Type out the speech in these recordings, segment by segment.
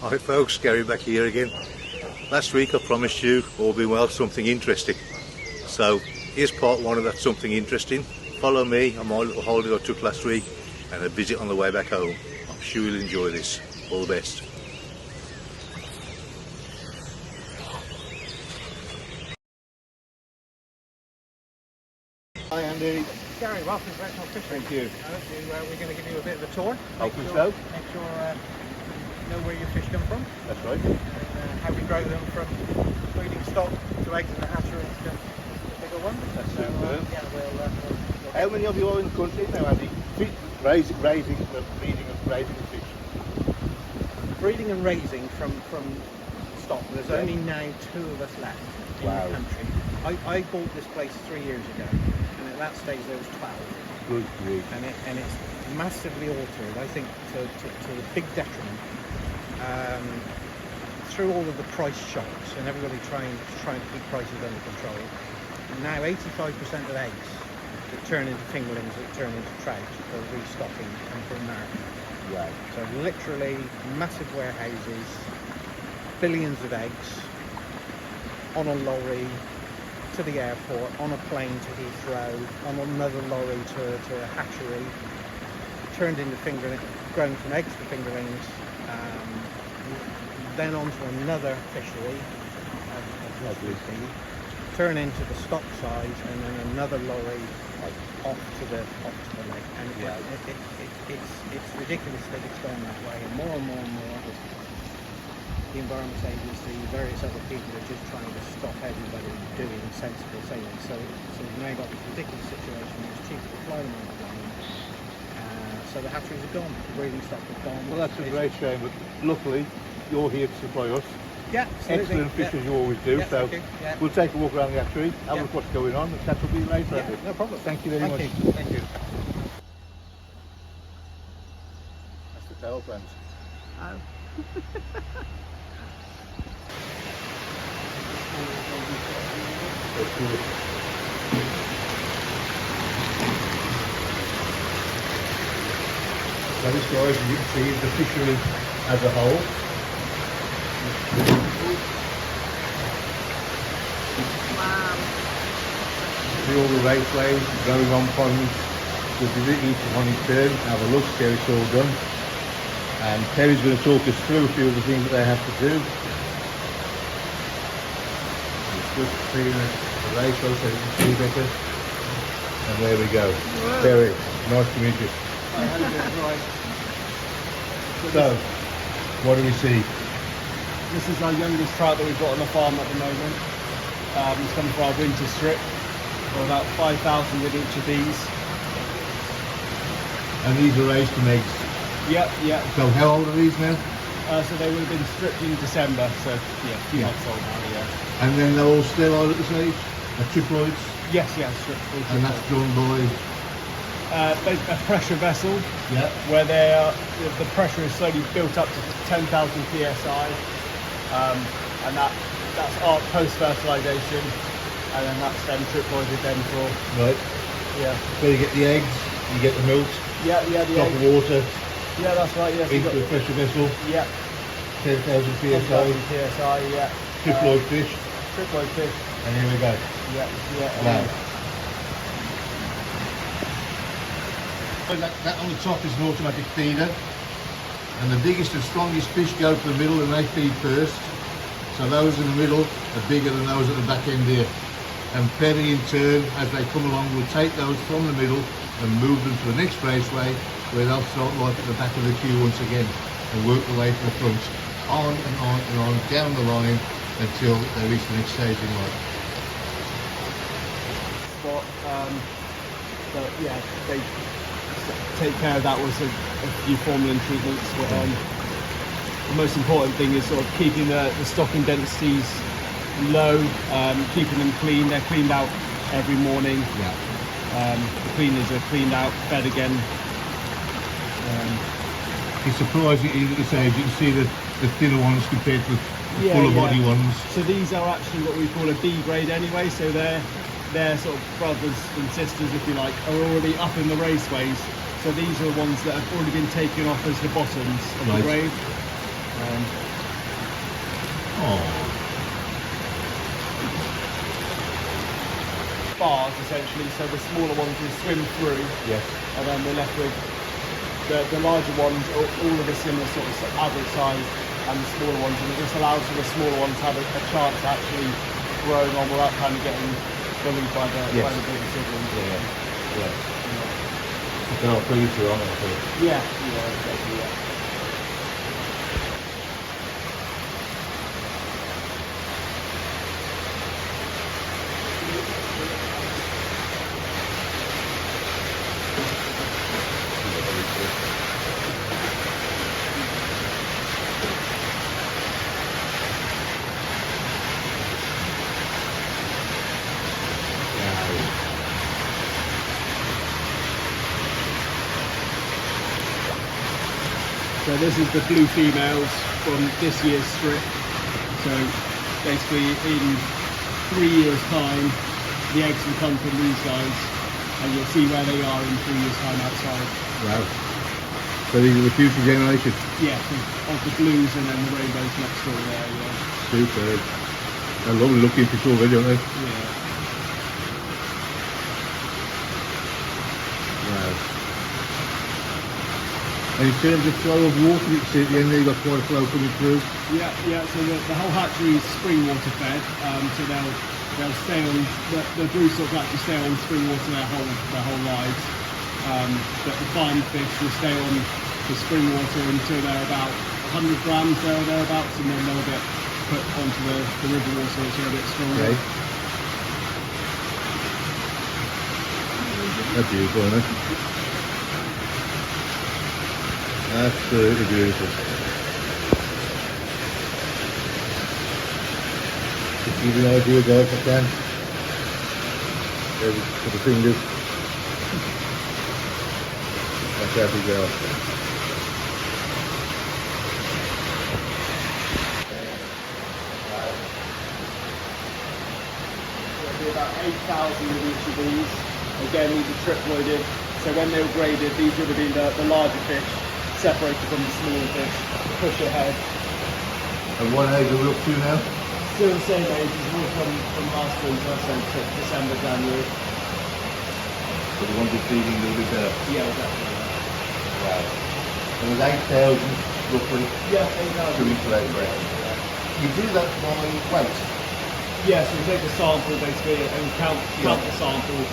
Hi folks, Gary back here again. Last week I promised you, all being well, something interesting. So here's part one of that something interesting. Follow me on my little holiday I took last week and a visit on the way back home. I'm sure you'll enjoy this. All the best. Hi Andy. Gary, welcome to Exmoor Fisheries. Thank you. We're going to give you a bit of a tour. Hopefully so. Make sure you know where your fish come from. That's right. And how we grow them from breeding stock to eggs in the hatcheries to bigger ones. That's so, superb. yeah, we'll How many of you are in the country now, Andy? Breeding and raising of fish. breeding and raising from stock. There's only now 2 of us left in Wow. the country. I bought this place 3 years ago, and at that stage there was 12. Good grief. And it's massively altered, I think, to a big detriment. Through all of the price shocks and everybody trying to keep prices under control, now 85% of eggs that turn into fingerlings, that turn into trout, for restocking come from America. Wow. So literally massive warehouses, billions of eggs on a lorry to the airport, on a plane to Heathrow, on another lorry to a hatchery, turned into fingerlings, grown from eggs to fingerlings, then onto another fishery, turn into the stock size, and then another lorry off to the lake. And it's ridiculous that it's gone that way, and more. The Environment Agency, various other people are just trying to stop everybody doing sensible sailing. So we've now got this ridiculous situation where it's cheaper to fly them on the plane. So the hatcheries are gone, the breeding stock is gone. Well, that's a great shame, but luckily you're here to supply us. Yeah, absolutely. Excellent fish as you always do. Yeah, So yeah. we'll take a walk around the hatchery, have a look what's going on, and catch up with you later. Yeah, no problem. Thank you very much. Thank you. That's the tail friends. Oh. That's good. So this, guys, as you can see, is the fishery as a whole. Wow. See all the raceways, going on ponds. We'll visit each one in turn, have a look, see how it's all done. And Terry's going to talk us through a few of the things that they have to do. It's just seeing the raceway so you can see better. And there we go. Whoa. Terry, nice to meet you. So, what do we see? This is our youngest trout that we've got on the farm at the moment. It's coming from our winter strip. We're about 5,000 with each of these. And these are raised from eggs. Yep. So how old are these now? So they would have been stripped in December, so yeah, a few months old now, yeah. And then they're all sterile at this age? Triploids? Yes, stripped. Full And that's done by? a pressure vessel, Yeah. where the pressure is slowly built up to 10,000 psi, and that's our post-fertilisation, and then that's then triploided then for, Right. yeah. So you get the eggs, you get the milk, Yeah, the drop egg. of water Yeah, that's right, yes. into a pressure vessel, Yeah, 10,000 10,000 psi, psi, yeah. triploid fish, Triploid fish, and here we go. yeah. Wow. That on the top is an automatic feeder, and the biggest and strongest fish go to the middle and they feed first. So those in the middle are bigger than those at the back end here. And Perry in turn, as they come along, will take those from the middle and move them to the next raceway, where they'll start right at the back of the queue once again and work their way to the front, on and on and on down the line until they reach the next stage in life. But yeah, they take care of that with a few formalin treatments. But the most important thing is sort of keeping the stocking densities low, keeping them clean. They're cleaned out every morning. Yeah. The cleaners are cleaned out, fed again. It's surprising at this age, you can see the thinner ones compared to the fuller body ones. So these are actually what we call a B grade anyway, so their sort of brothers and sisters, if you like, are already up in the raceways. So these are the ones that have already been taken off as the bottoms of the grade. Oh. Bars essentially, so the smaller ones will swim through, Yes. and then we're left with the larger ones, all of a similar sort of average size, and the smaller ones, and it just allows for the smaller ones to have a chance of actually growing on without kind of getting bullied by the bigger siblings. Yeah. They're not preacher, aren't they? Yeah, exactly, yeah. So this is the blue females from this year's strip. So basically in 3 years time, the eggs will come from these guys, and you'll see where they are in 3 years time outside. Wow. So these are the future generation. Yeah, of the blues and then the rainbows next door there, yeah. Superb. They're lovely looking fish already, aren't they? Yeah. Wow. And in terms of flow of water, you can see at the end there you've got quite a flow coming through. Yeah, so the whole hatchery is spring water fed, so they'll stay on, the blue stock will actually stay on spring water their whole lives, but the farm fish will stay on the spring water until they're about 100 grams thereabouts, and then they'll get put onto the river water, which are a bit stronger. Okay. That's beautiful, isn't it? Absolutely beautiful. Just give you an idea, guys, if I can. There's for the fingers. That's how big they are. There'll be about 8,000 of each of these. Again, these are triploided, so when they were graded, these would have been the larger fish, separated from the smaller fish, push ahead. And what age are we up to now? Still the same age as all from last winter, so to December, January. So the ones you're feeding a little bit better. Yeah, exactly. Wow. And there's 8,000 roughly Yeah, to 8,000. each leg. You do that by weight? Yeah, so we take a sample basically and count the sample,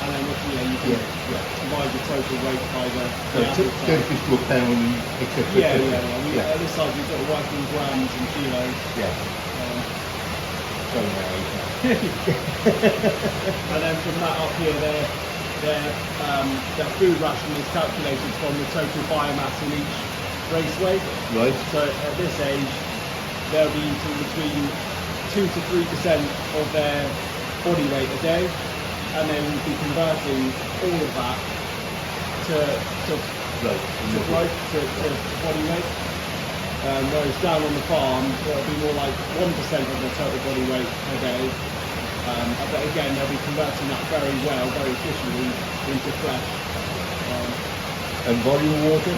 and then you can divide the total weight by the average size. 10 fish to a pound, etc. At this side we've got to work in grams and kilos. Yeah. So now. And then from that up here, their food ration is calculated from the total biomass in each raceway. Right. So at this age, they'll be eating between 2 to 3% of their body weight a day, and then we'll be converting all of that to body weight. Whereas down on the farm, it'll be more like 1% of their total body weight a day. But again, they'll be converting that very well, very efficiently into flesh. And volume of water?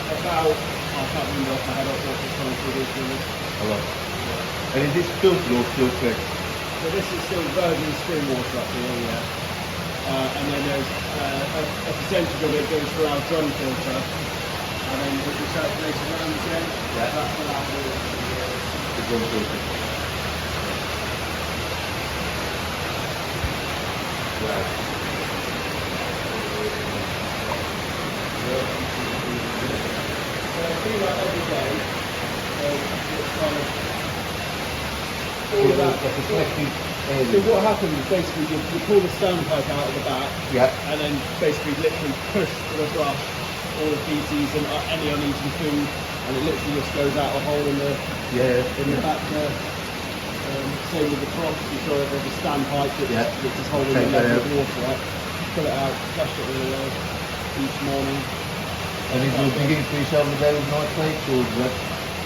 About, I can't remember off my head what the current figure is. And is this filtered or still fresh? So this is still virgin spring water up here, yeah. And then there's a percentage of it goes through our drum filter, and then we circulate it around again. Yeah. That's what our water is. The drum filter. Wow. So I do that every day. So it's kind of all of that. Like a collective So area. what happens is basically you pull the standpipe out of the back, Yeah. and then basically literally push the brush all the feces and any uneaten food, and it literally just goes out a hole in the back there. Same with the cross, you saw it with the standpipe which is holding Take the that level out. of water up. Pull it out, flush it all away each morning. And is there a big increase over there with nitrates, or does that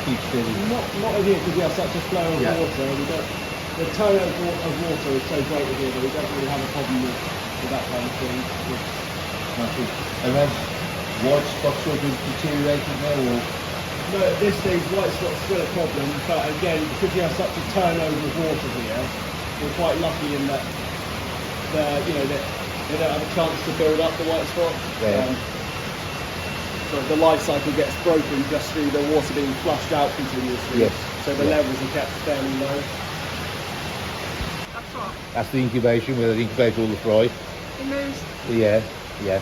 keep steady? Not in here because we have such a flow of Yeah. water. We don't. The turnover of water is so great here that we don't really have a problem with that kind of thing. Nothing. And has white spots sort of deteriorated now, or? No, at this stage, white spot's still a problem, but again, because we have such a turnover of water here, we're quite lucky in that they don't have a chance to build up the white spot. Yeah. So the life cycle gets broken just through the water being flushed out continuously. Yes. So the levels are kept fairly low. That's what? That's the incubation where they incubate all the fry. It moves. Yeah, yeah.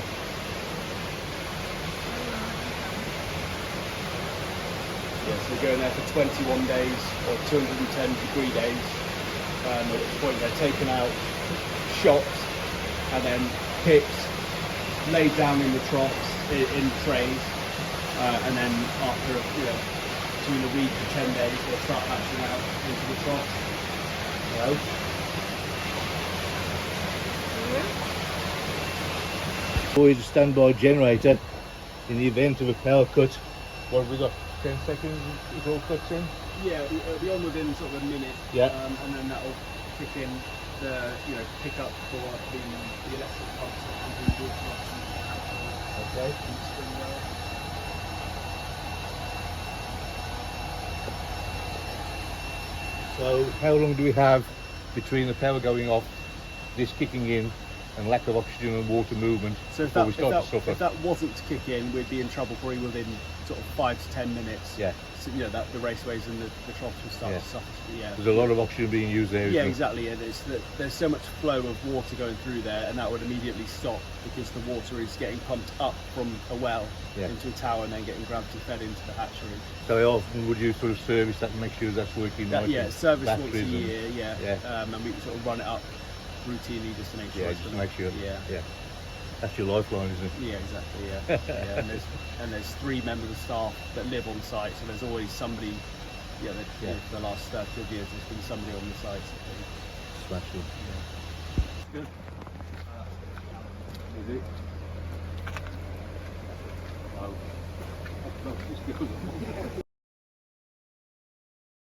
Yeah, so we're going there for 21 days or 210-degree days. At which point they're taken out, shot, and then picked, laid down in the troughs in trays, and then after between a week and 10 days they'll start hatching out into the troughs. Hello. Always a standby generator in the event of a power cut. What have we got? 10 seconds, it all cuts in? Yeah, it'll be on within sort of a minute. Yeah. And then that'll kick in the pick up for the electric pumps that come through the water. Okay. So how long do we have between the power going off, this kicking in, and lack of oxygen and water movement So before we start to suffer? if that wasn't to kick in, we'd be in trouble probably within sort of 5 to 10 minutes. Yeah. So, that the raceways and the troughs will start to suffer. Yeah. There's a lot of oxygen being used there. Yeah, isn't exactly. And there's so much flow of water going through there, and that would immediately stop because the water is getting pumped up from a well into a tower and then getting gravity fed into the hatchery. it? So how often would you sort of service that and make sure that's working nicely? Yeah, service once a Batteries and- year. Yeah. And we sort of run it up routinely just to make sure. Yeah, it's just to gonna- make sure. Yeah. Yeah. That's your lifeline, isn't it? Yeah, exactly. Yeah, yeah. And there's 3 members of staff that live on site, so there's always somebody. For the last 30 years, there's been somebody on the site. Smashing. Good. Is it? Oh.